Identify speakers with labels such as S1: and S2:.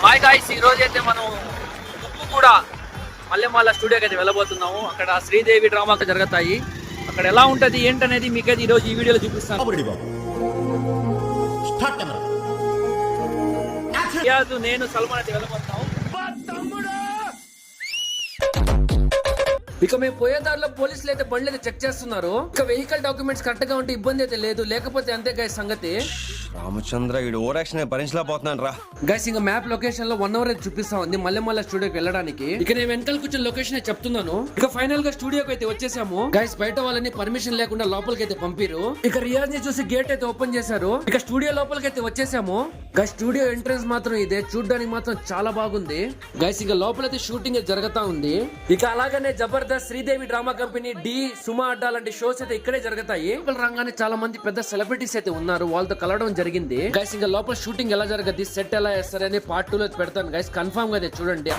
S1: Hi guys, ఈ రోజు అయితే మనం ఉప్పు కూడా మల్లెమాల స్టూడియోకి అయితే వెళ్ళబోతున్నాము. అక్కడ శ్రీదేవి డ్రామాకి జరుగుతాయి. అక్కడ ఎలా ఉంటది ఏంటనేది మీకైతే ఈ రోజు ఈ వీడియోలో చూపిస్తాను. నేను సల్మాన్ అయితే వెళ్ళబోతున్నాము. ఇక మేము పోయే దారిలో పోలీసులు అయితే బండ్లు అయితే చెక్ చేస్తున్నారు. ఇక వెహికల్ డాక్యుమెంట్స్ కరెక్ట్ గా ఉంటే ఇబ్బంది అయితే లేదు, లేకపోతే అంతే గైస్ సంగతి.
S2: రామచంద్ర ఈ ఓవర్ యాక్షన్ భరించలేకపోతున్నాను రా
S1: గైస్. ఇంకా మ్యాప్ లొకేషన్ లో 1 అవర్ అయితే చూపిస్తా ఉంది మల్లెమాల స్టూడియోకి వెళ్ళడానికి. ఇక నేను వెనకాల కూర్చొని లొకేషన్ చెప్తున్నాను. ఇక ఫైనల్ గా స్టూడియోకి అయితే వచ్చేసాము గైస్. బయట వాళ్ళని పర్మిషన్ లేకుండా లోపలికి అయితే పంపిరు. ఇక రియాజ్ ని చూసి గేట్ అయితే ఓపెన్ చేశారు. ఇక స్టూడియో లోపలికి అయితే వచ్చేసాము గైస్. స్టూడియో ఎంట్రన్స్ మాత్రం ఇదే, చూడడానికి మాత్రం చాలా బాగుంది గైస్. ఇక లోపలైతే షూటింగ్ జరుగుతా ఉంది. ఇక అలాగనే జబర్దస్త్, శ్రీదేవి డ్రామా కంపెనీ, డి, సుమా అడ్డా లాంటి షోస్ అయితే ఇక్కడే జరుగుతాయి. రంగానే చాలా మంది పెద్ద సెలబ్రిటీస్ అయితే ఉన్నారు, వాళ్ళతో కలవడం జరిగింది గైస్. ఇంకా లోపల షూటింగ్ ఎలా జరగద్ది, సెట్ ఎలా వేస్తారని పార్ట్ 2 లో పెడతాను గైస్. కన్ఫర్మ్ గా చూడండి.